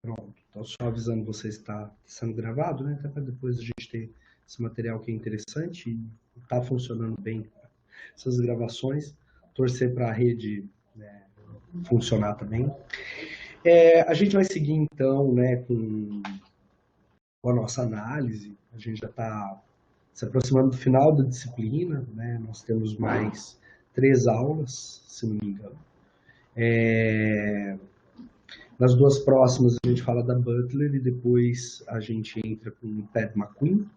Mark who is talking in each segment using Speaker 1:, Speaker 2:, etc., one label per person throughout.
Speaker 1: Pronto. Então, só avisando vocês que está sendo gravado, né? Até para depois a gente ter esse material que é interessante e está funcionando bem essas gravações. Torcer para a rede, né, funcionar também. A gente vai seguir então, né, com a nossa análise. A gente já está se aproximando do final da disciplina, né? Nós temos mais 3 aulas, se não me engano. Nas 2 próximas a gente fala da Butler e depois a gente entra com o Pat McQueen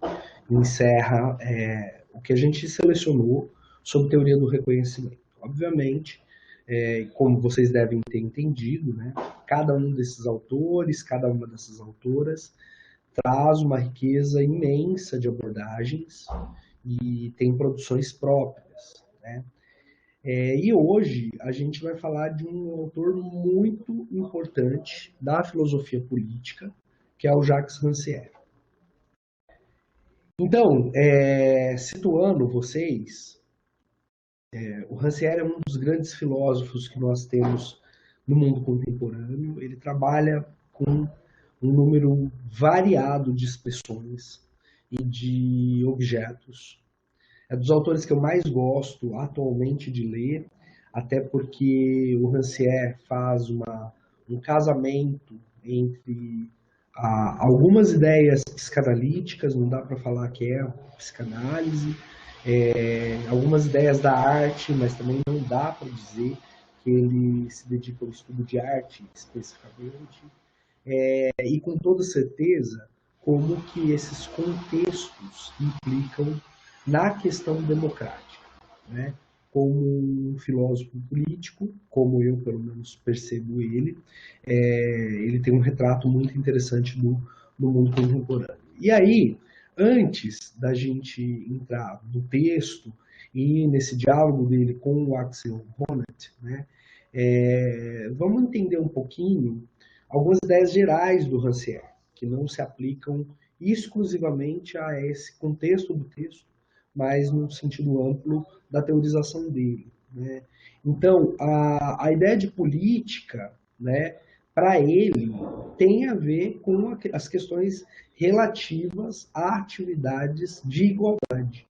Speaker 1: e encerra o que a gente selecionou sobre teoria do reconhecimento. Obviamente, como vocês devem ter entendido, né, cada um desses autores, cada uma dessas autoras traz uma riqueza imensa de abordagens e tem produções próprias, né? E hoje a gente vai falar de um autor muito importante da filosofia política, que é o Jacques Rancière. Então, situando vocês, o Rancière é um dos grandes filósofos que nós temos no mundo contemporâneo. Ele trabalha com um número variado de expressões e de objetos. É dos autores que eu mais gosto atualmente de ler, até porque o Rancière faz um casamento entre algumas ideias psicanalíticas, não dá para falar que é psicanálise, algumas ideias da arte, mas também não dá para dizer que ele se dedica ao estudo de arte especificamente, e com toda certeza como que esses contextos implicam na questão democrática, né? Como um filósofo político, como eu pelo menos percebo ele, ele tem um retrato muito interessante do mundo contemporâneo. E aí, antes da gente entrar no texto e nesse diálogo dele com o Axel Honneth, né, vamos entender um pouquinho algumas ideias gerais do Rancière, que não se aplicam exclusivamente a esse contexto do texto, mas no sentido amplo da teorização dele, né? Então, a ideia de política, né, para ele, tem a ver com as questões relativas a atividades de igualdade,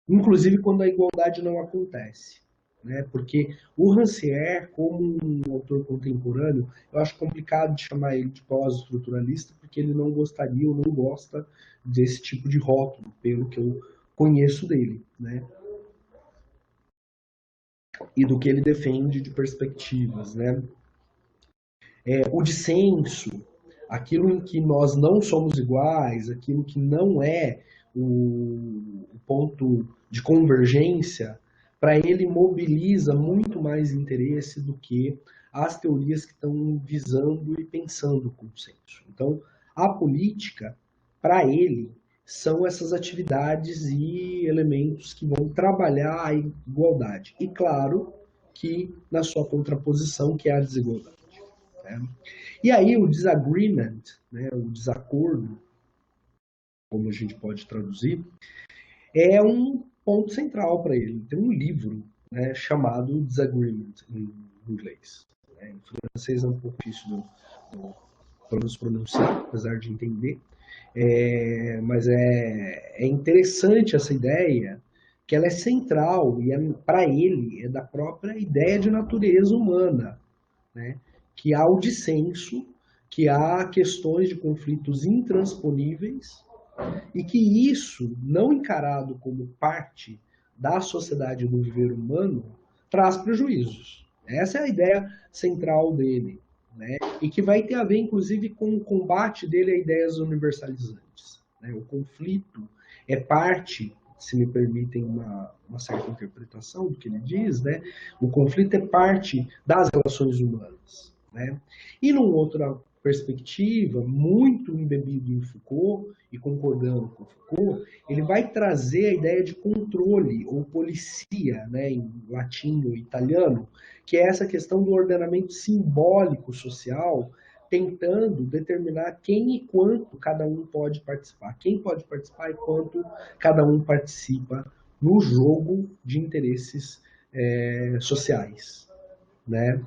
Speaker 1: inclusive quando a igualdade não acontece. Né? Porque o Rancière, como um autor contemporâneo, eu acho complicado de chamar ele de pós-estruturalista, porque ele não gostaria ou não gosta desse tipo de rótulo, pelo que eu conheço dele, né? E do que ele defende de perspectivas, né? O dissenso, aquilo em que nós não somos iguais, aquilo que não é o ponto de convergência, para ele mobiliza muito mais interesse do que as teorias que estão visando e pensando o consenso. Então, a política, para ele, são essas atividades e elementos que vão trabalhar a igualdade. E claro que na sua contraposição, que é a desigualdade. Né? E aí o disagreement, né, o desacordo, como a gente pode traduzir, é um ponto central para ele. Tem um livro, né, chamado Disagreement, em inglês. Em francês é um pouco difícil de pronunciar, apesar de entender. Mas é interessante essa ideia, que ela é central, e para ele é da própria ideia de natureza humana, né? Que há o dissenso, que há questões de conflitos intransponíveis e que isso, não encarado como parte da sociedade do viver humano, traz prejuízos. Essa é a ideia central dele, né? E que vai ter a ver, inclusive, com o combate dele a ideias universalizantes. Né? O conflito é parte, se me permitem uma certa interpretação do que ele diz, né? O conflito é parte das relações humanas. Né? E numa outra perspectiva, muito embebido em Foucault, e concordando com Foucault, ele vai trazer a ideia de controle, ou policia, né, em latim ou italiano, que é essa questão do ordenamento simbólico social, tentando determinar quem e quanto cada um pode participar. Quem pode participar e quanto cada um participa no jogo de interesses sociais. Né?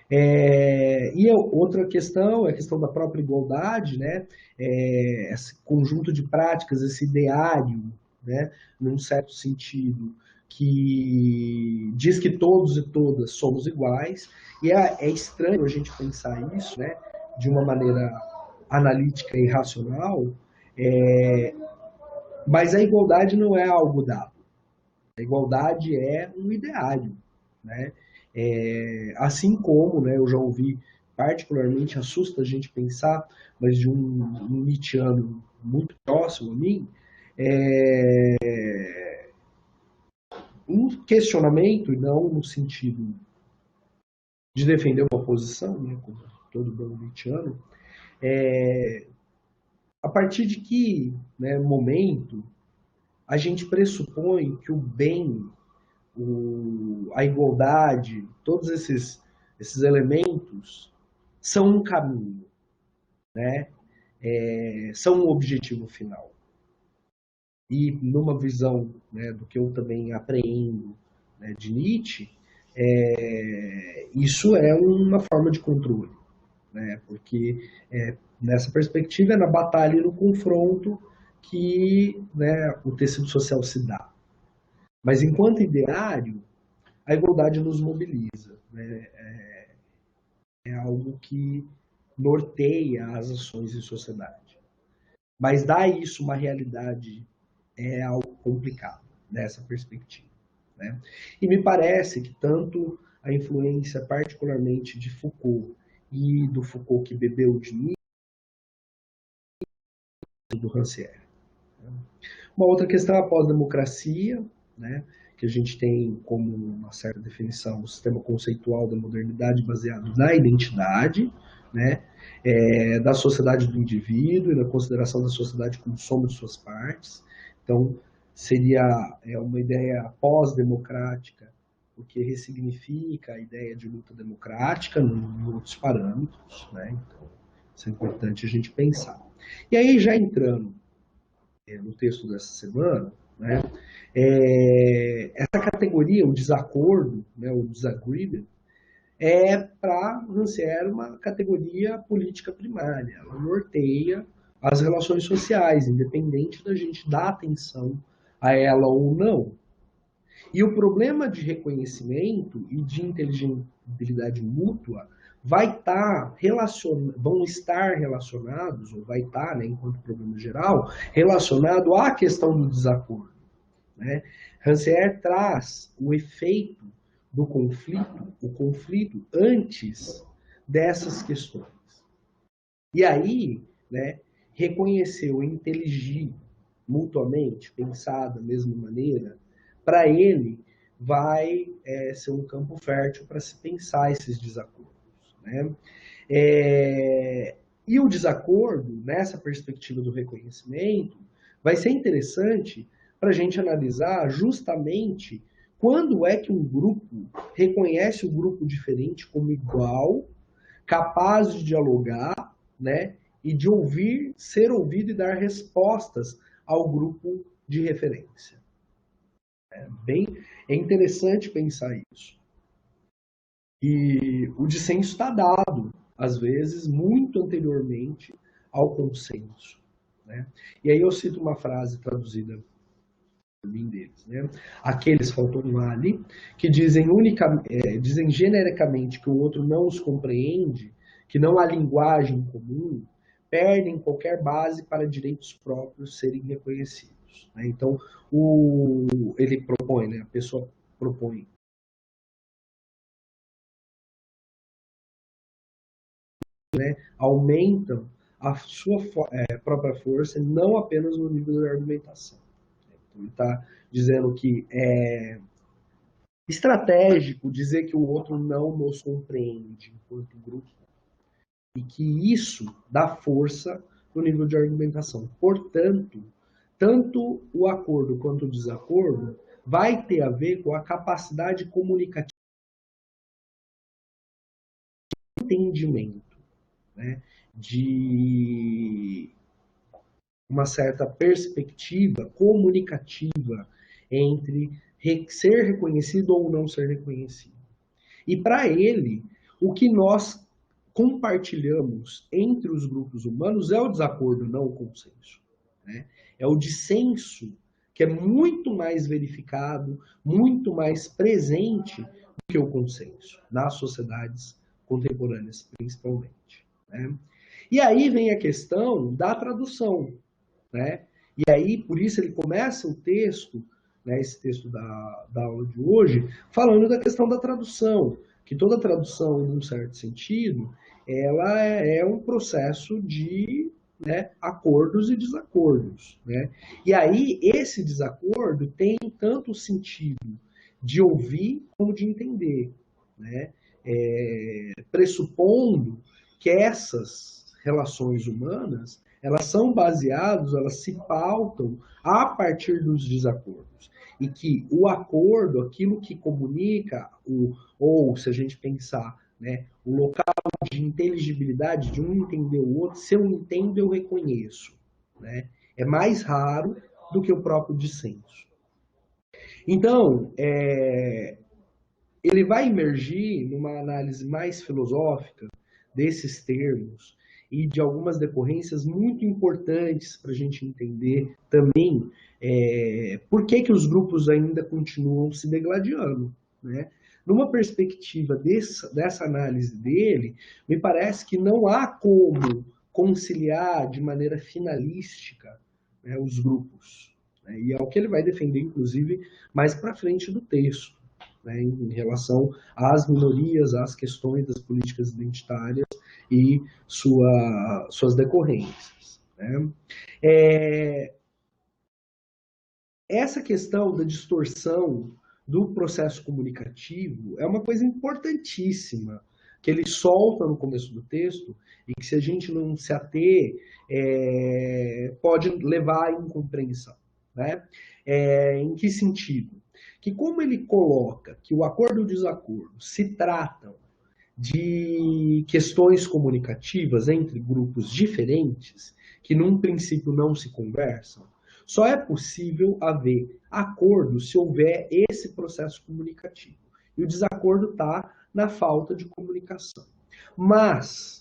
Speaker 1: E outra questão é a questão da própria igualdade, né? Esse conjunto de práticas, esse ideário, né? Num certo sentido, que diz que todos e todas somos iguais, e é estranho a gente pensar isso, né? De uma maneira analítica e racional, mas a igualdade não é algo dado. A igualdade é um ideário, né? Assim como, né, eu já ouvi, particularmente assusta a gente pensar, mas de um Nietzscheano muito próximo a mim, um questionamento, e não no sentido de defender uma posição, né, como todo bom Nietzscheano, a partir de que, né, momento a gente pressupõe que o bem, a igualdade, todos esses elementos são um caminho, né? São um objetivo final. E numa visão, né, do que eu também apreendo, né, de Nietzsche, isso é uma forma de controle, né? Porque nessa perspectiva é na batalha e no confronto que, né, o tecido social se dá. Mas enquanto ideário, a igualdade nos mobiliza, né? É algo que norteia as ações em sociedade. Mas dar isso uma realidade é algo complicado nessa perspectiva, né? E me parece que tanto a influência particularmente de Foucault e do Foucault que bebeu de Nietzsche, do Rancière. Uma outra questão é a pós-democracia, né, que a gente tem como uma certa definição o sistema conceitual da modernidade baseado na identidade, né, da sociedade do indivíduo e da consideração da sociedade como soma de suas partes. Então, seria uma ideia pós-democrática, porque ressignifica a ideia de luta democrática em outros parâmetros, né? Então, isso é importante a gente pensar. E aí, já entrando no texto dessa semana, né, essa categoria, o desacordo, né, o disagreement, é para Rancière uma categoria política primária. Ela norteia as relações sociais, independente da gente dar atenção a ela ou não. E o problema de reconhecimento e de inteligibilidade mútua vão estar relacionados, ou vai estar, né, enquanto problema geral, relacionado à questão do desacordo, né? Rancière traz o efeito do conflito, o conflito antes dessas questões. E aí, né, reconheceu e inteligir mutuamente, pensar da mesma maneira, para ele vai ser um campo fértil para se pensar esses desacordos, né? E o desacordo, nessa perspectiva do reconhecimento, vai ser interessante para a gente analisar justamente quando é que um grupo reconhece o grupo diferente como igual, capaz de dialogar, né, e de ouvir, ser ouvido e dar respostas ao grupo de referência. É interessante pensar isso. E o dissenso está dado, às vezes, muito anteriormente ao consenso, né? E aí eu cito uma frase traduzida por mim deles, né? Aqueles, faltou um ali, que dizem genericamente que o outro não os compreende, que não há linguagem comum, perdem qualquer base para direitos próprios serem reconhecidos, né? Então, ele propõe, né? A pessoa propõe, né, aumentam a sua própria força, não apenas no nível da argumentação. Então, ele está dizendo que é estratégico dizer que o outro não nos compreende enquanto grupo e que isso dá força no nível de argumentação. Portanto, tanto o acordo quanto o desacordo vai ter a ver com a capacidade comunicativa de entendimento, né, de uma certa perspectiva comunicativa entre ser reconhecido ou não ser reconhecido. E para ele, O que nós compartilhamos entre os grupos humanos é o desacordo, não o consenso, né? É o dissenso que é muito mais verificado, muito mais presente do que o consenso, nas sociedades contemporâneas, principalmente, né? E aí vem a questão da tradução, né? E aí, por isso, ele começa o texto, né, esse texto da aula de hoje, falando da questão da tradução, que toda tradução, em um certo sentido, ela é um processo de, né, acordos e desacordos, né? E aí, esse desacordo tem tanto o sentido de ouvir como de entender, né? Pressupondo que essas relações humanas elas são baseadas, elas se pautam a partir dos desacordos. E que o acordo, aquilo que comunica, ou se a gente pensar, né, o local de inteligibilidade de um entender o outro, se eu entendo, eu reconheço. Né? É mais raro do que o próprio dissenso. Então, ele vai emergir numa análise mais filosófica desses termos e de algumas decorrências muito importantes para a gente entender também por que os grupos ainda continuam se degladiando. Né? Numa perspectiva dessa análise dele, me parece que não há como conciliar de maneira finalística, né, os grupos. Né? E é o que ele vai defender, inclusive, mais para frente do texto. Né, em relação às minorias, às questões das políticas identitárias e suas decorrências. Né? Essa questão da distorção do processo comunicativo é uma coisa importantíssima que ele solta no começo do texto e que, se a gente não se ater, pode levar à incompreensão. Né? Em que sentido? Que como ele coloca que o acordo e o desacordo se tratam de questões comunicativas entre grupos diferentes, que num princípio não se conversam, só é possível haver acordo se houver esse processo comunicativo. E o desacordo está na falta de comunicação. Mas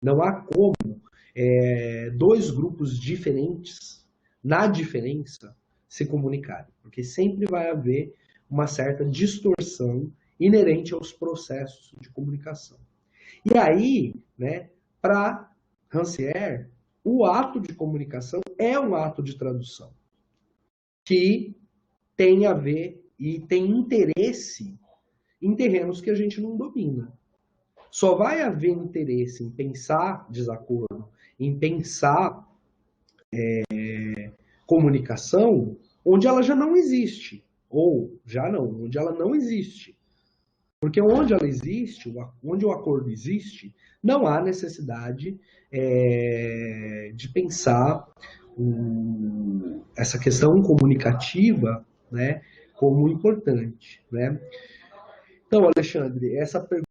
Speaker 1: não há como dois grupos diferentes, na diferença, se comunicarem, porque sempre vai haver uma certa distorção inerente aos processos de comunicação. E aí, né, para Rancière, o ato de comunicação é um ato de tradução que tem a ver e tem interesse em terrenos que a gente não domina. Só vai haver interesse em pensar desacordo, em pensar comunicação, onde ela já não existe. Ou já não, onde ela não existe. Porque onde ela existe, onde o acordo existe, não há necessidade de pensar essa questão comunicativa, né, como importante. Né? Então, Alexandre, essa pergunta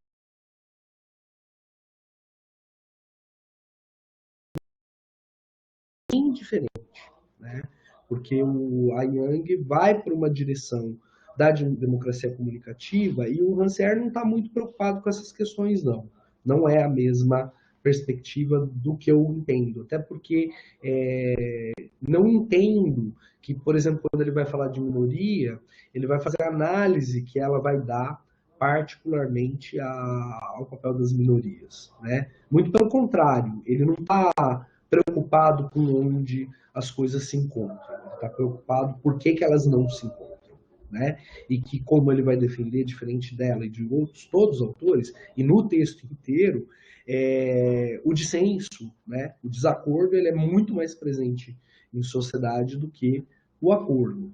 Speaker 1: é bem diferente, né? Porque a Yang vai para uma direção da democracia comunicativa e o Rancière não está muito preocupado com essas questões, não. Não é a mesma perspectiva do que eu entendo. Até porque não entendo que, por exemplo, quando ele vai falar de minoria, ele vai fazer a análise que ela vai dar particularmente ao papel das minorias. Né? Muito pelo contrário, ele não está preocupado com onde as coisas se encontram. Ele está preocupado por que elas não se encontram. Né? E que, como ele vai defender, diferente dela e de outros, todos os autores, e no texto inteiro, o dissenso, né? O desacordo, ele é muito mais presente em sociedade do que o acordo.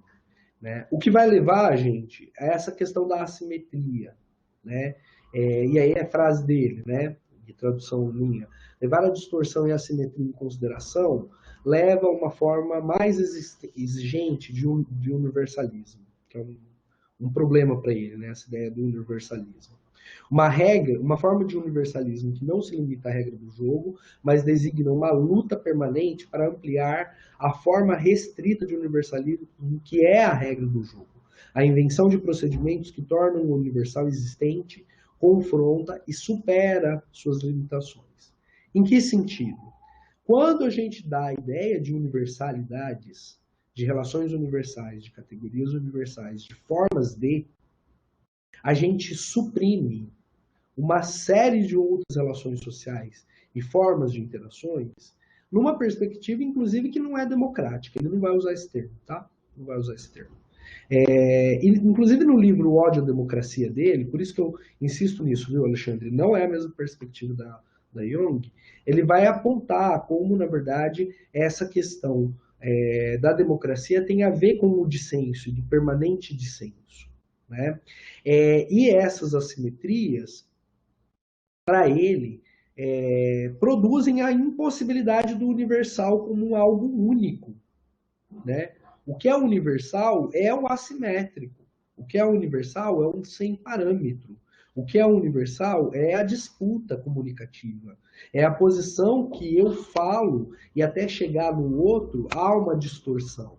Speaker 1: Né? O que vai levar, gente, a essa questão da assimetria. Né? E aí é a frase dele, né? De tradução minha. Levar a distorção e a assimetria em consideração leva a uma forma mais exigente de universalismo, que é um problema para ele, né? Essa ideia do universalismo. Uma regra, uma forma de universalismo que não se limita à regra do jogo, mas designa uma luta permanente para ampliar a forma restrita de universalismo que é a regra do jogo. A invenção de procedimentos que tornam o universal existente, confronta e supera suas limitações. Em que sentido? Quando a gente dá a ideia de universalidades, de relações universais, de categorias universais, de formas de, a gente suprime uma série de outras relações sociais e formas de interações numa perspectiva, inclusive, que não é democrática. Ele não vai usar esse termo, tá? Não vai usar esse termo. Inclusive no livro O Ódio à Democracia dele, por isso que eu insisto nisso, viu, Alexandre? Não é a mesma perspectiva da Jung. Ele vai apontar como, na verdade, essa questão da democracia tem a ver com o dissenso, do permanente dissenso. Né? E essas assimetrias, para ele, produzem a impossibilidade do universal como algo único. Né? O que é universal é o assimétrico. O que é universal é um sem parâmetro. O que é universal é a disputa comunicativa. É a posição que eu falo e até chegar no outro há uma distorção.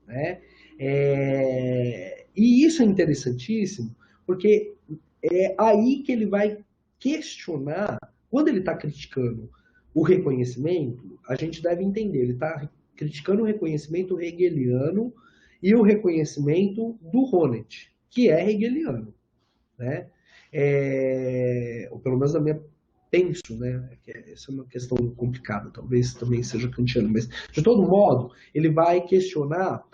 Speaker 1: Né? E isso é interessantíssimo, porque é aí que ele vai questionar, quando ele está criticando o reconhecimento, a gente deve entender, ele está criticando o reconhecimento hegeliano e o reconhecimento do Honneth, que é hegeliano. Né? Ou pelo menos na minha penso, né? Essa é uma questão complicada, talvez também seja kantiano, mas de todo modo, ele vai questionar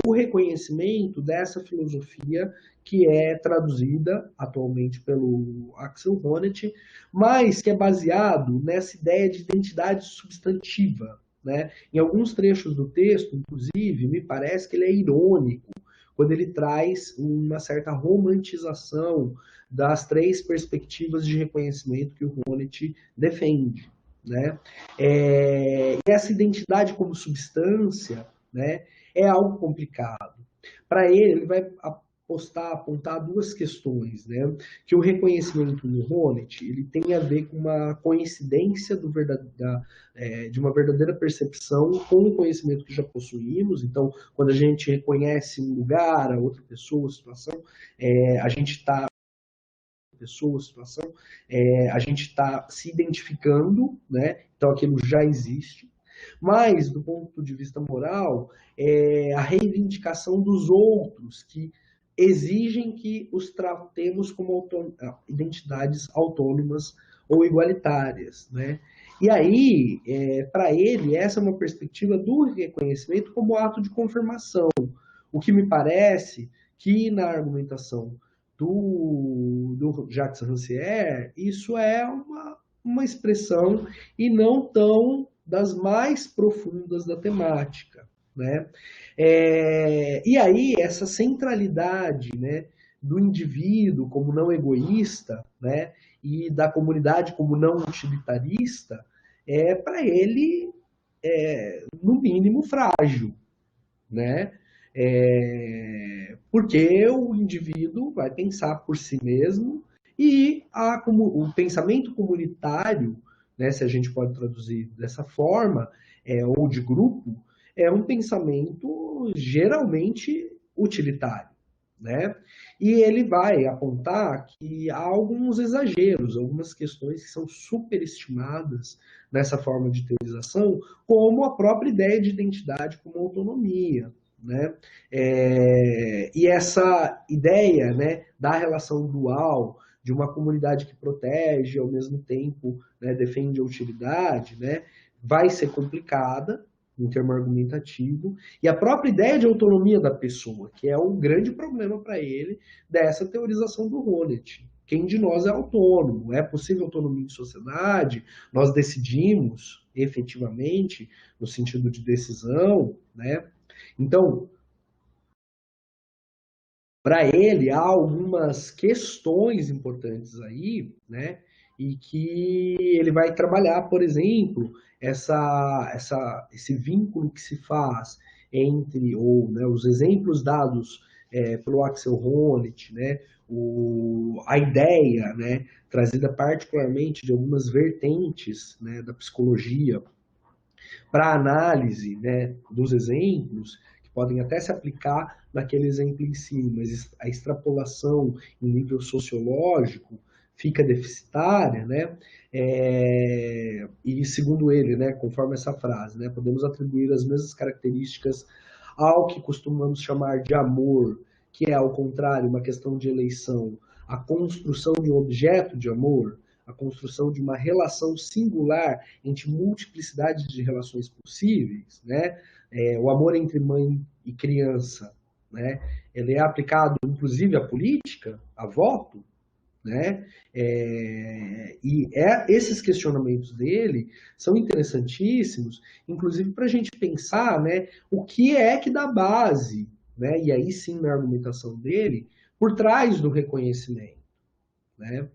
Speaker 1: o reconhecimento dessa filosofia que é traduzida atualmente pelo Axel Honneth, mas que é baseado nessa ideia de identidade substantiva. Né? Em alguns trechos do texto, inclusive, me parece que ele é irônico, quando ele traz uma certa romantização das três perspectivas de reconhecimento que o Honneth defende. Né? E essa identidade como substância, né, é algo complicado. Para ele vai apontar duas questões, né? Que o reconhecimento no Honneth, ele tem a ver com uma coincidência de uma verdadeira percepção com o conhecimento que já possuímos. Então, quando a gente reconhece um lugar, a outra pessoa, a situação, a gente está a gente está se identificando, né? Então aquilo já existe. Mas, do ponto de vista moral, a reivindicação dos outros, que exigem que os tratemos como identidades autônomas ou igualitárias. Né? E aí, para ele, essa é uma perspectiva do reconhecimento como ato de confirmação. O que me parece que na argumentação do Jacques Rancière, isso é uma expressão e não tão das mais profundas da temática. Né? E aí, essa centralidade, né, do indivíduo como não egoísta, né, e da comunidade como não utilitarista, para ele, no mínimo, frágil. Né? Porque o indivíduo vai pensar por si mesmo e o pensamento comunitário, né, se a gente pode traduzir dessa forma, ou de grupo, é um pensamento geralmente utilitário. Né? E ele vai apontar que há alguns exageros, algumas questões que são superestimadas nessa forma de teorização, como a própria ideia de identidade como autonomia. Né? E essa ideia, né, da relação dual, de uma comunidade que protege e ao mesmo tempo, né, defende a utilidade, né, vai ser complicada em termo argumentativo, e a própria ideia de autonomia da pessoa, que é um grande problema para ele dessa teorização do Honneth. Quem de nós é autônomo? É possível autonomia em sociedade? Nós decidimos efetivamente no sentido de decisão, né? Então, para ele, há algumas questões importantes aí, né? E que ele vai trabalhar, por exemplo, esse vínculo que se faz entre, né, os exemplos dados pelo Axel Honneth, né? A ideia, né, trazida particularmente de algumas vertentes, né, da psicologia para análise, né, dos exemplos, podem até se aplicar naquele exemplo em si, mas a extrapolação em nível sociológico fica deficitária, né? E segundo ele, né, conforme essa frase, né, podemos atribuir as mesmas características ao que costumamos chamar de amor, que é, ao contrário, uma questão de eleição, a construção de um objeto de amor, a construção de uma relação singular entre multiplicidade de relações possíveis, né? O amor entre mãe e criança, né? Ele é aplicado, inclusive, à política, a voto, né? Esses questionamentos dele são interessantíssimos, inclusive para a gente pensar, né, o que é que dá base, né, e aí sim na argumentação dele, por trás do reconhecimento. Né?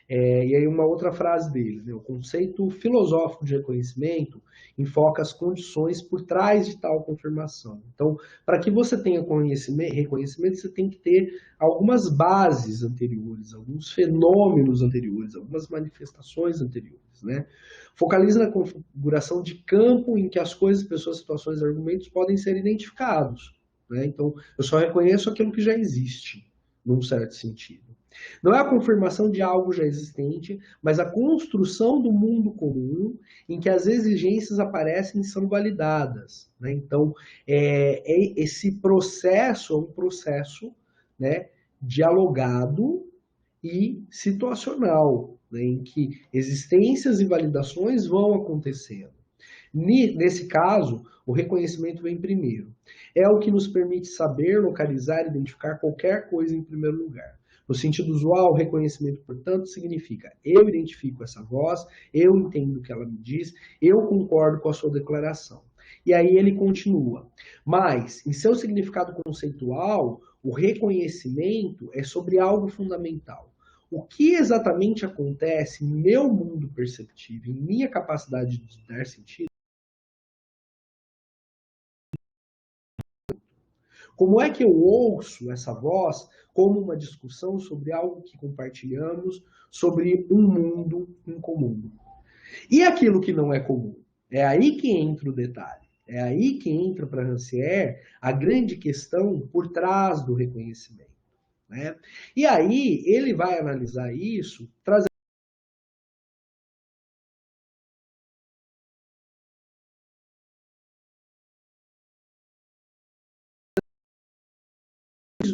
Speaker 1: E aí uma outra frase dele, né? O conceito filosófico de reconhecimento enfoca as condições por trás de tal confirmação. Então, para que você tenha reconhecimento, você tem que ter algumas bases anteriores, alguns fenômenos anteriores, algumas manifestações anteriores. Né? Focaliza na configuração de campo em que as coisas, pessoas, situações e argumentos podem ser identificados. Né? Então, eu só reconheço aquilo que já existe, num certo sentido. Não é a confirmação de algo já existente, mas a construção do mundo comum em que as exigências aparecem e são validadas. Né? Então, esse processo é um processo, né, dialogado e situacional, né, em que existências e validações vão acontecendo. Nesse caso, o reconhecimento vem primeiro. É o que nos permite saber, localizar e identificar qualquer coisa em primeiro lugar. No sentido usual, o reconhecimento, portanto, significa eu identifico essa voz, eu entendo o que ela me diz, eu concordo com a sua declaração. E aí ele continua. Mas, em seu significado conceitual, o reconhecimento é sobre algo fundamental. O que exatamente acontece em meu mundo perceptivo, em minha capacidade de dar sentido? Como é que eu ouço essa voz como uma discussão sobre algo que compartilhamos, sobre um mundo em comum? E aquilo que não é comum? É aí que entra o detalhe. É aí que entra para Rancière a grande questão por trás do reconhecimento. Né? E aí ele vai analisar isso, trazendo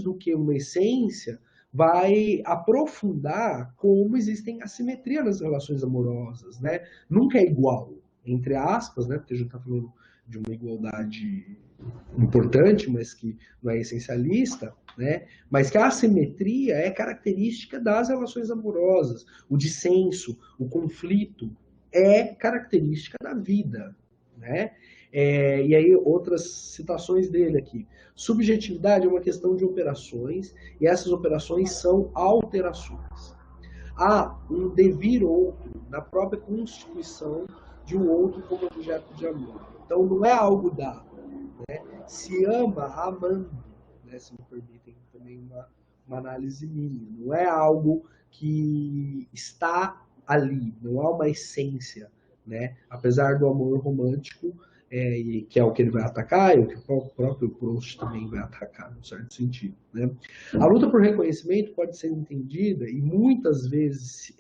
Speaker 1: do que uma essência, vai aprofundar como existem assimetria nas relações amorosas, né? Nunca é igual, entre aspas, né? Porque a gente está falando de uma igualdade importante, mas que não é essencialista, né? Mas que a assimetria é característica das relações amorosas. O dissenso, o conflito é característica da vida, né? E aí outras citações dele aqui. Subjetividade é uma questão de operações e essas operações são alterações. Há um devir outro na própria constituição de um outro como objeto de amor. Então não é algo dado. Né? Se ama amando, né? Se me permitem também uma análise minha. Não é algo que está ali, não há uma essência. Né? Apesar do amor romântico, que é o que ele vai atacar, e o que o próprio Proust também vai atacar, num certo sentido. Né? A luta por reconhecimento pode ser entendida, e muitas vezes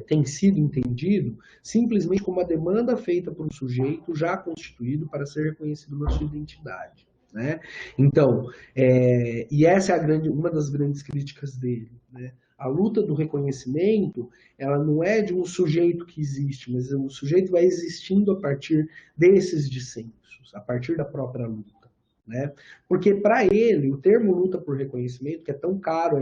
Speaker 1: tem sido entendido, simplesmente como uma demanda feita por um sujeito já constituído para ser reconhecido na sua identidade. Né? Então, e essa é uma das grandes críticas dele. Né? A luta do reconhecimento, ela não é de um sujeito que existe, mas o sujeito vai existindo a partir desses dissensos, a partir da própria luta. Né? Porque para ele, o termo luta por reconhecimento, que é tão caro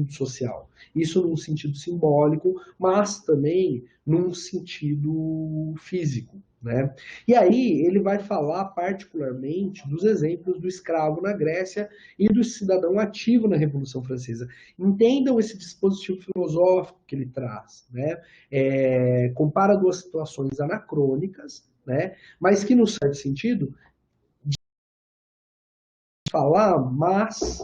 Speaker 1: social. Isso num sentido simbólico, mas também num sentido físico. Né? E aí ele vai falar particularmente dos exemplos do escravo na Grécia e do cidadão ativo na Revolução Francesa. Entendam esse dispositivo filosófico que ele traz. Né? Compara duas situações anacrônicas, né? Mas que, no certo sentido, falar, mas,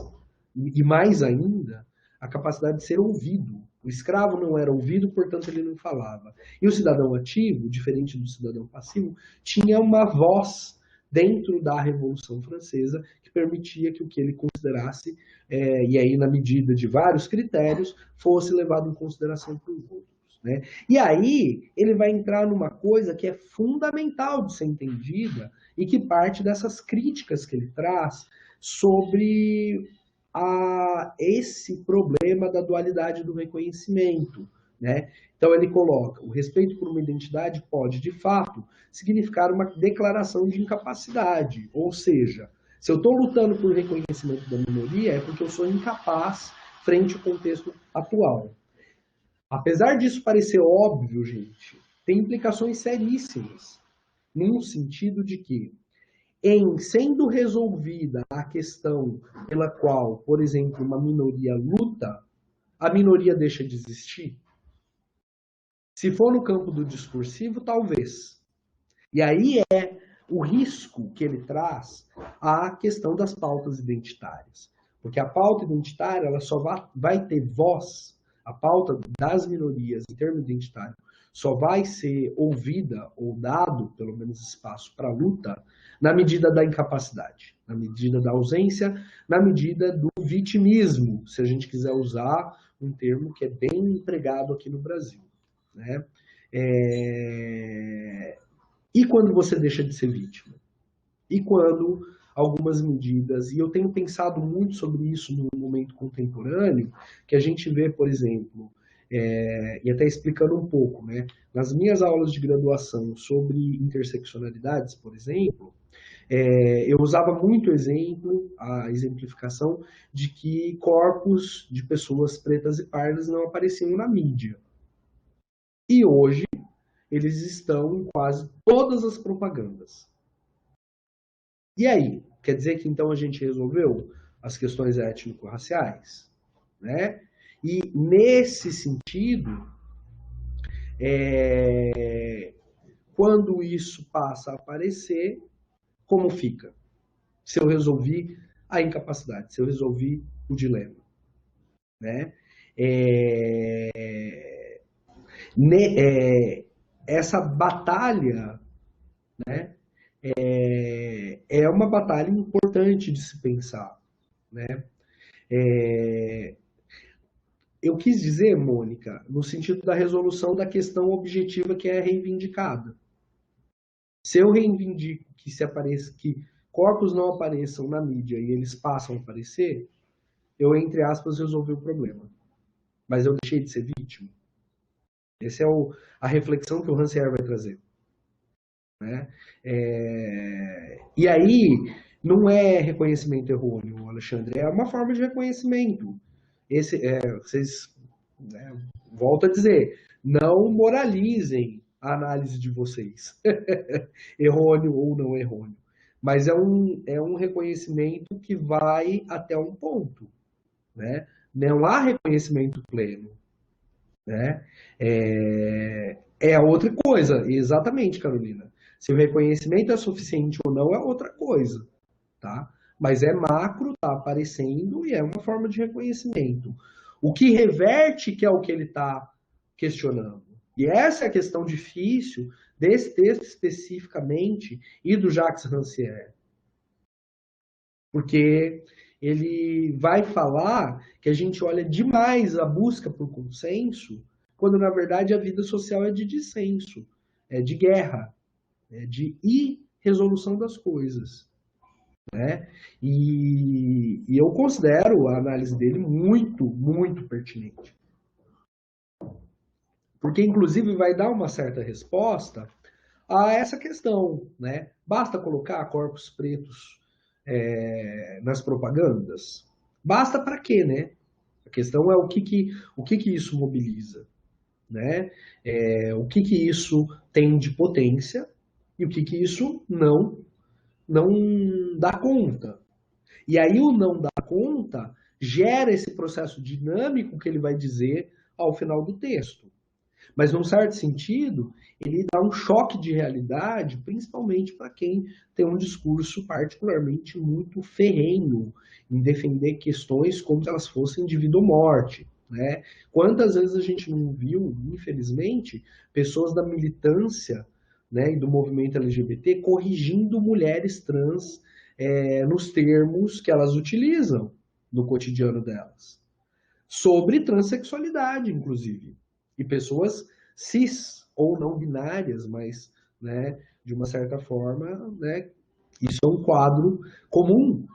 Speaker 1: e mais ainda, a capacidade de ser ouvido. O escravo não era ouvido, portanto ele não falava. E o cidadão ativo, diferente do cidadão passivo, tinha uma voz dentro da Revolução Francesa que permitia que o que ele considerasse, e aí na medida de vários critérios, fosse levado em consideração por outros. Né? E aí ele vai entrar numa coisa que é fundamental de ser entendida e que parte dessas críticas que ele traz sobre esse problema da dualidade do reconhecimento. Né? Então ele coloca, o respeito por uma identidade pode, de fato, significar uma declaração de incapacidade, ou seja, se eu estou lutando por reconhecimento da minoria é porque eu sou incapaz frente ao contexto atual. Apesar disso parecer óbvio, gente, tem implicações seríssimas, num sentido de que, em sendo resolvida a questão pela qual, por exemplo, uma minoria luta, a minoria deixa de existir? Se for no campo do discursivo, talvez. E aí é o risco que ele traz à questão das pautas identitárias. Porque a pauta identitária ela só vai ter voz, a pauta das minorias em termos identitários só vai ser ouvida ou dado, pelo menos espaço para luta, na medida da incapacidade, na medida da ausência, na medida do vitimismo, se a gente quiser usar um termo que é bem empregado aqui no Brasil. Né? E quando você deixa de ser vítima? E quando algumas medidas, e eu tenho pensado muito sobre isso no momento contemporâneo, que a gente vê, por exemplo, e até explicando um pouco, né, nas minhas aulas de graduação sobre interseccionalidades, por exemplo, eu usava muito exemplo, a exemplificação de que corpos de pessoas pretas e pardas não apareciam na mídia. E hoje eles estão em quase todas as propagandas. E aí? Quer dizer que então a gente resolveu as questões étnico-raciais? Né? E nesse sentido, quando isso passa a aparecer, como fica? Se eu resolvi a incapacidade, se eu resolvi o dilema. Né? Essa batalha, né, é uma batalha importante de se pensar. Né? Eu quis dizer, Mônica, no sentido da resolução da questão objetiva que é reivindicada. Se eu reivindico que corpos não apareçam na mídia e eles passam a aparecer, eu, entre aspas, resolvi o problema. Mas eu deixei de ser vítima. Essa é a reflexão que o Rancière vai trazer. Né? E aí, não é reconhecimento errôneo, Alexandre, é uma forma de reconhecimento. Vocês, volto a dizer, não moralizem a análise de vocês, errôneo ou não errôneo. Mas é um reconhecimento que vai até um ponto. Né? Não há reconhecimento pleno. Né? É outra coisa, exatamente, Carolina. Se o reconhecimento é suficiente ou não é outra coisa, tá? Mas é macro, tá aparecendo e é uma forma de reconhecimento. O que reverte que é o que ele está questionando. E essa é a questão difícil desse texto especificamente e do Jacques Rancière. Porque ele vai falar que a gente olha demais a busca por consenso, quando na verdade a vida social é de dissenso, é de guerra, é de irresolução das coisas. Né? E eu considero a análise dele muito, muito pertinente. Porque, inclusive, vai dar uma certa resposta a essa questão. Né? Basta colocar corpos pretos nas propagandas? Basta para quê, né? A questão é o que isso mobiliza. Né? O que isso tem de potência e o que isso não dá conta. E aí o não dar conta gera esse processo dinâmico que ele vai dizer ao final do texto. Mas, num certo sentido, ele dá um choque de realidade, principalmente para quem tem um discurso particularmente muito ferrenho em defender questões como se elas fossem de vida ou morte. né? Quantas vezes a gente não viu, infelizmente, pessoas da militância, né, e do movimento LGBT corrigindo mulheres trans nos termos que elas utilizam no cotidiano delas. Sobre transexualidade, inclusive. E pessoas cis ou não binárias, mas, né, de uma certa forma, né, isso é um quadro comum.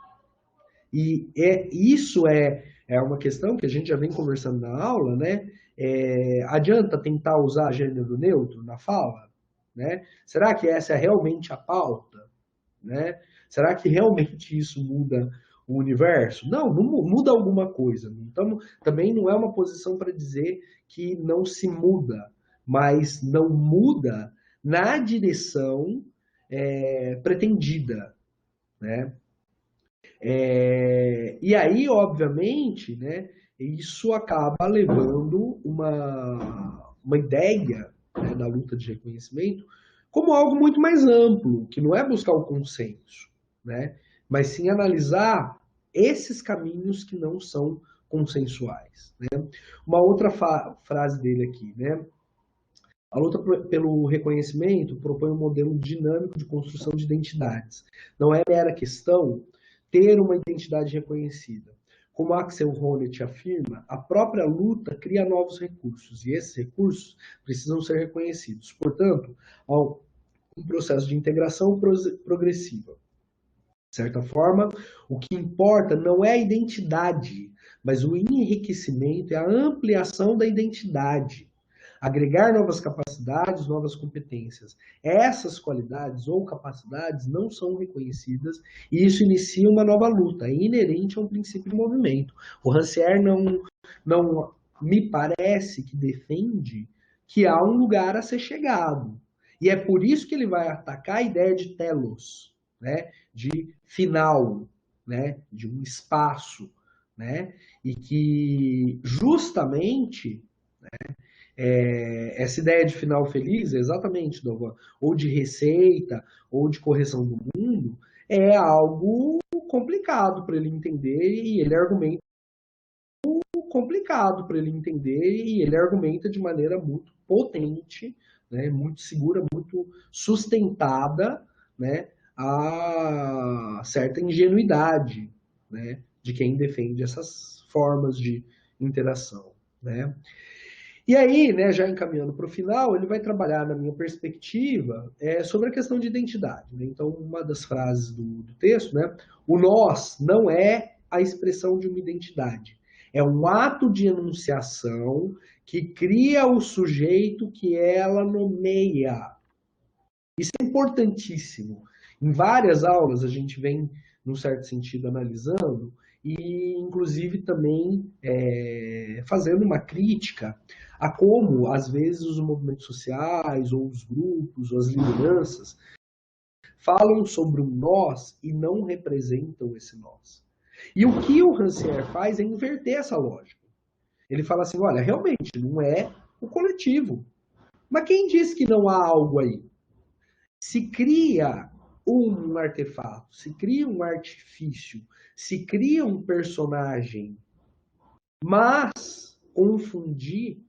Speaker 1: E isso é uma questão que a gente já vem conversando na aula, né? Adianta tentar usar gênero neutro na fala? Né? Será que essa é realmente a pauta? Né? Será que realmente isso muda o universo? Não, não muda alguma coisa. Então, também não é uma posição para dizer que não se muda, mas não muda na direção pretendida, né? E aí, obviamente, né, isso acaba levando uma ideia, né, da luta de reconhecimento como algo muito mais amplo, que não é buscar o consenso, né, mas sim analisar esses caminhos que não são consensuais. Né? Uma outra frase dele aqui, né? A luta pelo reconhecimento propõe um modelo dinâmico de construção de identidades. Não é mera questão ter uma identidade reconhecida. Como Axel Honneth afirma, a própria luta cria novos recursos, e esses recursos precisam ser reconhecidos. Portanto, há um processo de integração progressiva. De certa forma, o que importa não é a identidade, mas o enriquecimento e a ampliação da identidade. Agregar novas capacidades, novas competências. Essas qualidades ou capacidades não são reconhecidas e isso inicia uma nova luta, é inerente a um princípio de movimento. O Rancière não me parece que defende que há um lugar a ser chegado. E é por isso que ele vai atacar a ideia de telos, né? De final, né? De um espaço, né? E que justamente essa ideia de final feliz, exatamente, Dovan, ou de receita, ou de correção do mundo, é algo complicado para ele entender e ele argumenta complicado para ele entender e ele argumenta de maneira muito potente, né, muito segura, muito sustentada, né, a certa ingenuidade, né, de quem defende essas formas de interação, né. E aí, né, já encaminhando para o final, ele vai trabalhar, na minha perspectiva, sobre a questão de identidade. Né? Então, uma das frases do texto, né, o nós não é a expressão de uma identidade. É um ato de enunciação que cria o sujeito que ela nomeia. Isso é importantíssimo. Em várias aulas a gente vem, num certo sentido, analisando e, inclusive, também fazendo uma crítica a como, às vezes, os movimentos sociais, ou os grupos, ou as lideranças, falam sobre um nós e não representam esse nós. E o que o Rancière faz é inverter essa lógica. Ele fala assim, olha, realmente não é o coletivo. Mas quem diz que não há algo aí? Se cria um artefato, se cria um artifício, se cria um personagem, mas confundir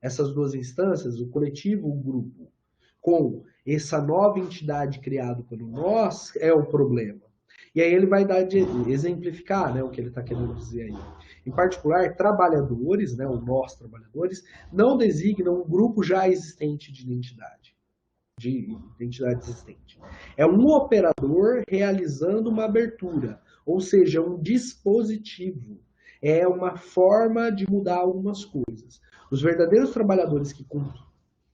Speaker 1: essas duas instâncias, o coletivo, o grupo, com essa nova entidade criada pelo nós, é o problema. E aí ele vai exemplificar, né, o que ele está querendo dizer aí. Em particular, trabalhadores, né, o nós trabalhadores, não designam um grupo já existente de identidade existente. É um operador realizando uma abertura, ou seja, um dispositivo. É uma forma de mudar algumas coisas. Os verdadeiros trabalhadores que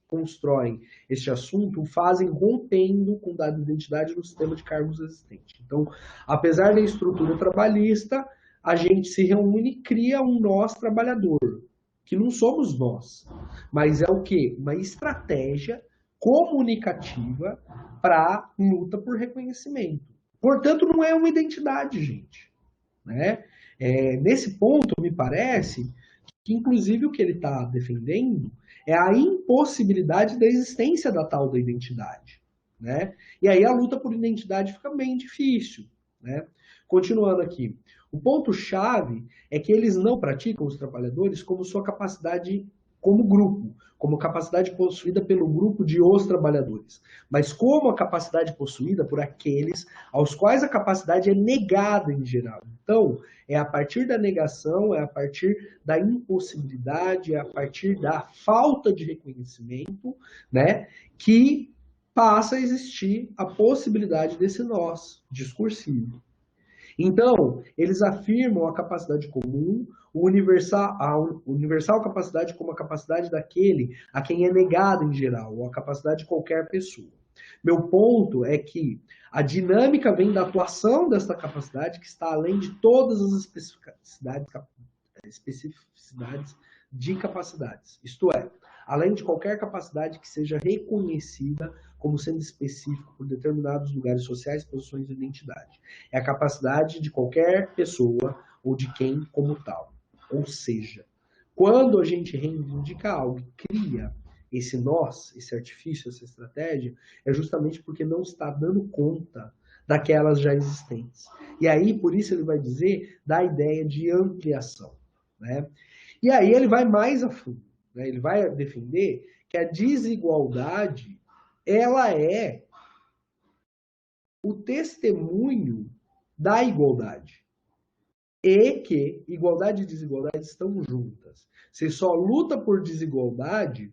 Speaker 1: constroem este assunto o fazem rompendo com dada identidade no sistema de cargos existente. Então, apesar da estrutura trabalhista, a gente se reúne e cria um nós trabalhador, que não somos nós, mas é o quê? Uma estratégia comunicativa para luta por reconhecimento. Portanto, não é uma identidade, gente. Né? Nesse ponto, me parece que, inclusive, o que ele está defendendo é a impossibilidade da existência da tal da identidade. Né? E aí a luta por identidade fica bem difícil. Né? Continuando aqui. O ponto-chave é que eles não praticam, os trabalhadores, como sua capacidade como grupo, como capacidade possuída pelo grupo de os trabalhadores, mas como a capacidade possuída por aqueles aos quais a capacidade é negada em geral. Então, é a partir da negação, é a partir da impossibilidade, é a partir da falta de reconhecimento, né, que passa a existir a possibilidade desse nós discursivo. Então, eles afirmam a capacidade comum, a universal capacidade como a capacidade daquele a quem é negada em geral, ou a capacidade de qualquer pessoa. Meu ponto é que a dinâmica vem da atuação dessa capacidade que está além de todas as especificidades de capacidades. Isto é, além de qualquer capacidade que seja reconhecida como sendo específico por determinados lugares sociais, posições e identidade. É a capacidade de qualquer pessoa ou de quem como tal. Ou seja, quando a gente reivindica algo e cria esse nós, esse artifício, essa estratégia, é justamente porque não está dando conta daquelas já existentes. E aí, por isso, ele vai dizer da ideia de ampliação, né? E aí ele vai mais a fundo, né? Ele vai defender que a desigualdade ela é o testemunho da igualdade. E que igualdade e desigualdade estão juntas. Você só luta por desigualdade,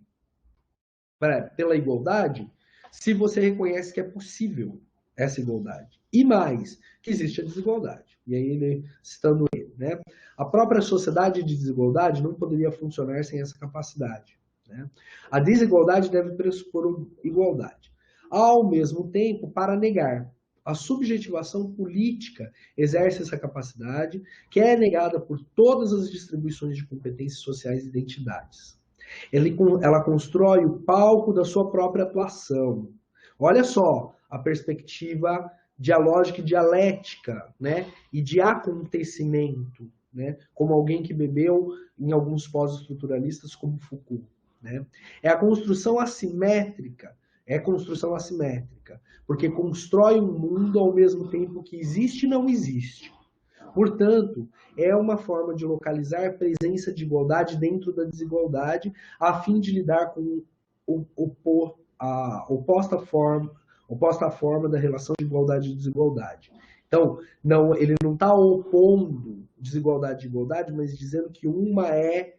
Speaker 1: pela igualdade, se você reconhece que é possível essa igualdade. E mais, que existe a desigualdade. E aí ele, citando ele, né? A própria sociedade de desigualdade não poderia funcionar sem essa capacidade. Né? A desigualdade deve pressupor igualdade. Ao mesmo tempo, para negar, a subjetivação política exerce essa capacidade, que é negada por todas as distribuições de competências sociais e identidades. Ela constrói o palco da sua própria atuação. Olha só a perspectiva dialógica e dialética, né? E de acontecimento, né? Como alguém que bebeu em alguns pós-estruturalistas como Foucault. Né? É a construção assimétrica, porque constrói um mundo ao mesmo tempo que existe e não existe. Portanto, é uma forma de localizar a presença de igualdade dentro da desigualdade, a fim de lidar com a oposta forma da relação de igualdade e desigualdade. Então, ele não está opondo desigualdade e igualdade, mas dizendo que uma é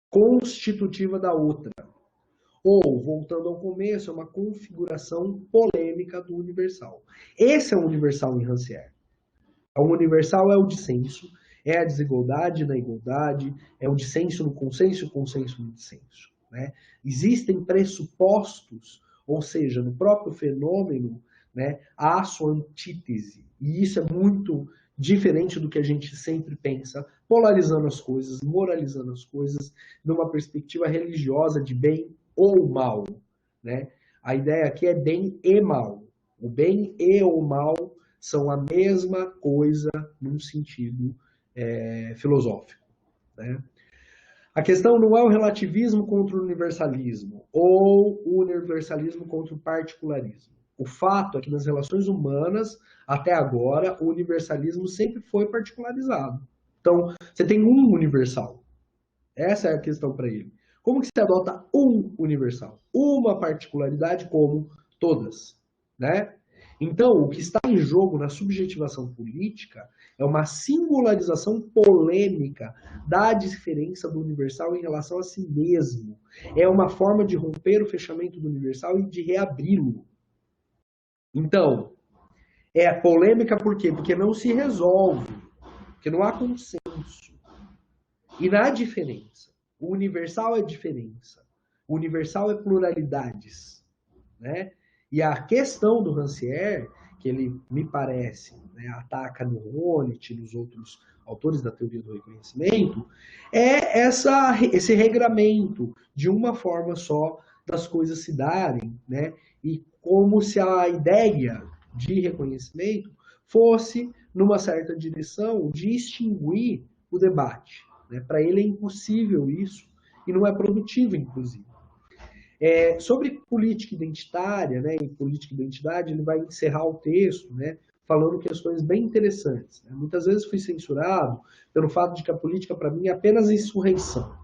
Speaker 1: constitutiva da outra. Ou, voltando ao começo, é uma configuração polêmica do universal. Esse é o universal em Rancière. O universal é o dissenso, é a desigualdade na igualdade, é o dissenso no consenso e o consenso no dissenso. Né? Existem pressupostos, ou seja, no próprio fenômeno, né, há sua antítese. E isso é muito diferente do que a gente sempre pensa, polarizando as coisas, moralizando as coisas, numa perspectiva religiosa de bem ou mal. Né? A ideia aqui é bem e mal. O bem e o mal são a mesma coisa num sentido filosófico. Né? A questão não é o relativismo contra o universalismo, ou o universalismo contra o particularismo. O fato é que nas relações humanas, até agora, o universalismo sempre foi particularizado. Então, você tem um universal. Essa é a questão para ele. Como que você adota um universal? Uma particularidade como todas, né? Então, o que está em jogo na subjetivação política é uma singularização polêmica da diferença do universal em relação a si mesmo. É uma forma de romper o fechamento do universal e de reabri-lo. Então, é polêmica por quê? Porque não se resolve, porque não há consenso. E na diferença, o universal é diferença, o universal é pluralidades, né? E a questão do Rancière, que ele, me parece, né, ataca no Honneth e nos outros autores da teoria do reconhecimento, é esse regramento de uma forma só das coisas se darem, né? E como se a ideia de reconhecimento fosse, numa certa direção, de extinguir o debate. Né? Para ele é impossível isso e não é produtivo, inclusive. Sobre política identitária, né, e política e identidade, ele vai encerrar o texto, né, falando questões bem interessantes, né? Muitas vezes fui censurado pelo fato de que a política, para mim, é apenas insurreição.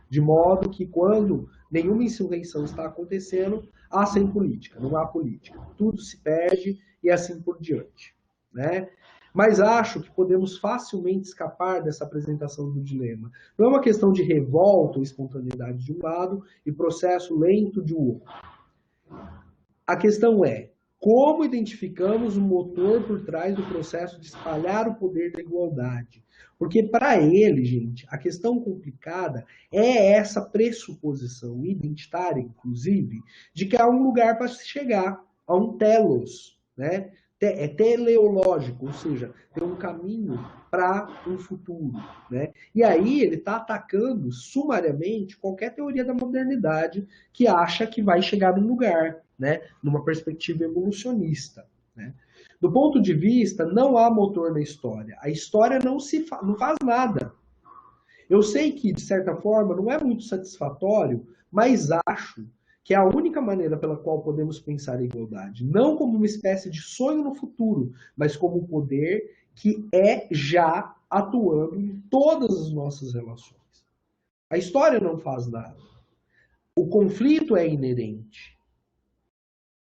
Speaker 1: De modo que quando nenhuma insurreição está acontecendo, há sem política, não há política. Tudo se perde e assim por diante, né? Mas acho que podemos facilmente escapar dessa apresentação do dilema. Não é uma questão de revolta ou espontaneidade de um lado e processo lento de outro. A questão é, como identificamos o motor por trás do processo de espalhar o poder da igualdade? Porque para ele, gente, a questão complicada é essa pressuposição identitária, inclusive, de que há um lugar para se chegar, há um telos, né? É teleológico, ou seja, tem um caminho para um futuro, né? E aí ele está atacando sumariamente qualquer teoria da modernidade que acha que vai chegar num lugar, né? Numa perspectiva evolucionista, né? Do ponto de vista, não há motor na história. A história não faz nada. Eu sei que, de certa forma, não é muito satisfatório, mas acho que é a única maneira pela qual podemos pensar a igualdade. Não como uma espécie de sonho no futuro, mas como um poder que é já atuando em todas as nossas relações. A história não faz nada. O conflito é inerente.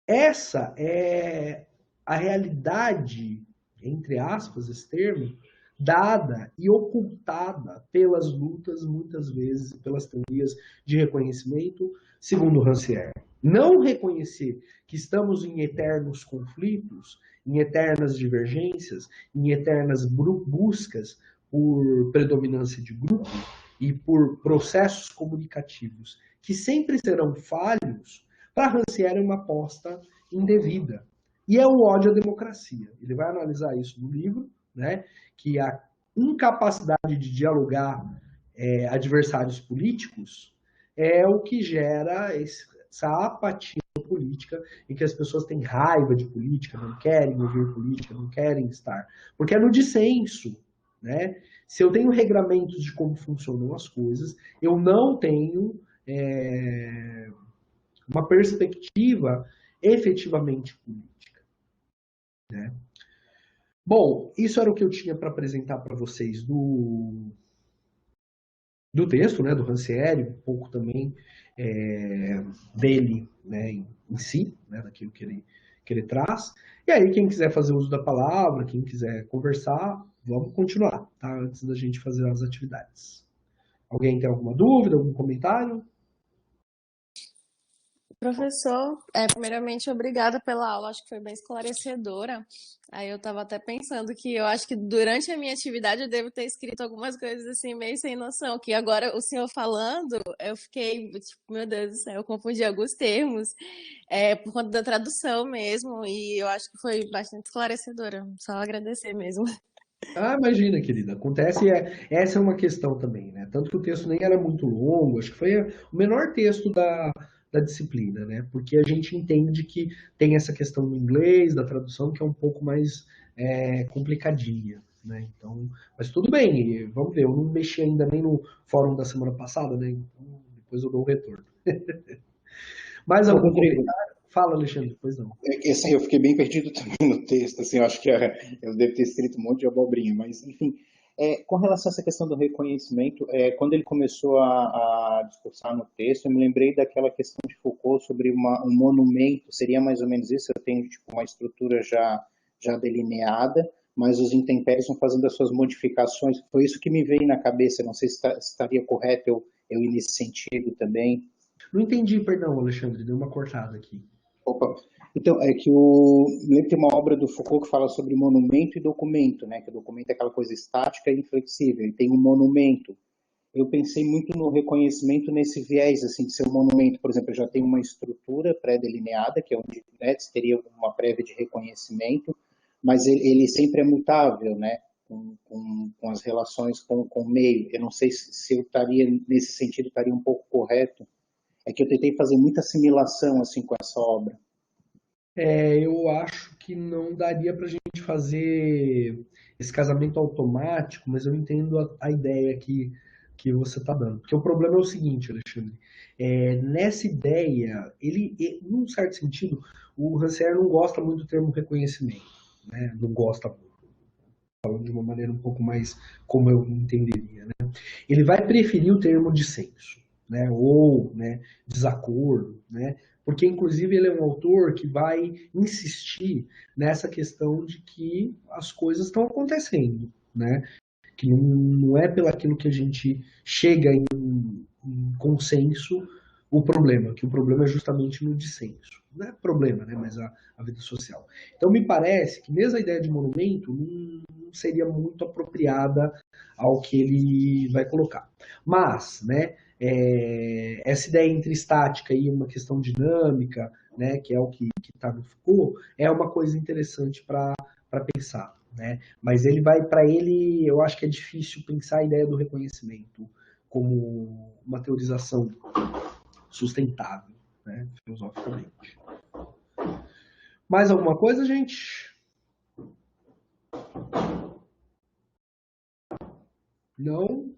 Speaker 1: Essa é a realidade, entre aspas, esse termo, dada e ocultada pelas lutas, muitas vezes, pelas teorias de reconhecimento, segundo Rancière. Não reconhecer que estamos em eternos conflitos, em eternas divergências, em eternas buscas por predominância de grupo e por processos comunicativos que sempre serão falhos, para Rancière é uma aposta indevida. E é o ódio à democracia. Ele vai analisar isso no livro, né, que a incapacidade de dialogar adversários políticos é o que gera essa apatia política em que as pessoas têm raiva de política, não querem ouvir política, não querem estar. Porque é no dissenso, né? Se eu tenho regramentos de como funcionam as coisas, eu não tenho uma perspectiva efetivamente política, né? Bom, isso era o que eu tinha para apresentar para vocês do texto, né, do Rancière, um pouco também dele, né, em si, né, daquilo que ele traz. E aí, quem quiser fazer uso da palavra, quem quiser conversar, vamos continuar, tá? Antes da gente fazer as atividades. Alguém tem alguma dúvida, algum comentário?
Speaker 2: Professor, primeiramente, obrigada pela aula, acho que foi bem esclarecedora. Aí eu estava até pensando que eu acho que durante a minha atividade eu devo ter escrito algumas coisas assim, meio sem noção, que agora o senhor falando, eu fiquei, tipo, meu Deus do céu, eu confundi alguns termos, por conta da tradução mesmo, e eu acho que foi bastante esclarecedora. Só agradecer mesmo.
Speaker 1: Ah, imagina, querida. Acontece, essa é uma questão também, né? Tanto que o texto nem era muito longo, acho que foi o menor texto da disciplina, né? Porque a gente entende que tem essa questão do inglês, da tradução, que é um pouco mais complicadinha, né? Então, mas tudo bem, vamos ver. Eu não mexi ainda nem no fórum da semana passada, né? Então, depois eu dou o retorno. Mais
Speaker 3: Ô,
Speaker 1: algum
Speaker 3: Rodrigo,
Speaker 1: comentário? Fala, Alexandre, depois não.
Speaker 3: assim, eu fiquei bem perdido também no texto, assim, eu acho que eu devo ter escrito um monte de abobrinha, mas, enfim, com relação a essa questão do reconhecimento, quando ele começou a discursar no texto, eu me lembrei daquela questão de Foucault sobre um monumento, seria mais ou menos isso, eu tenho tipo, uma estrutura já delineada, mas os intempéries vão fazendo as suas modificações, foi isso que me veio na cabeça, não sei se estaria correto eu ir nesse sentido também.
Speaker 1: Não entendi, perdão, Alexandre, deu uma cortada aqui.
Speaker 3: Opa. Então, é que tem uma obra do Foucault que fala sobre monumento e documento, né? Que o documento é aquela coisa estática e inflexível, e tem um monumento. Eu pensei muito no reconhecimento nesse viés, assim, de ser um monumento, por exemplo, eu já tenho uma estrutura pré-delineada, que é onde, né, teria uma prévia de reconhecimento, mas ele sempre é mutável, né? Com as relações com o meio. Eu não sei se eu estaria, nesse sentido, estaria um pouco correto. É que eu tentei fazer muita assimilação, assim, com essa obra.
Speaker 1: Eu acho que não daria para a gente fazer esse casamento automático, mas eu entendo a ideia que você está dando. Porque o problema é o seguinte, Alexandre. Nessa ideia, num certo sentido, o Rancière não gosta muito do termo reconhecimento, né? Não gosta muito. Falando de uma maneira um pouco mais como eu entenderia, né? Ele vai preferir o termo dissenso, né? Ou, né, desacordo, né? Porque, inclusive, ele é um autor que vai insistir nessa questão de que as coisas estão acontecendo, né? Que não é pelo aquilo que a gente chega em consenso o problema, que o problema é justamente no dissenso. Não é problema, né, mas a vida social. Então me parece que mesmo a ideia de monumento não seria muito apropriada ao que ele vai colocar. Mas, né, essa ideia entre estática e uma questão dinâmica, né, que é o que está no Foucault, é uma coisa interessante para pensar. Né? Mas ele vai, para ele, eu acho que é difícil pensar a ideia do reconhecimento como uma teorização sustentável, né, filosoficamente. Mais alguma coisa, gente? Não?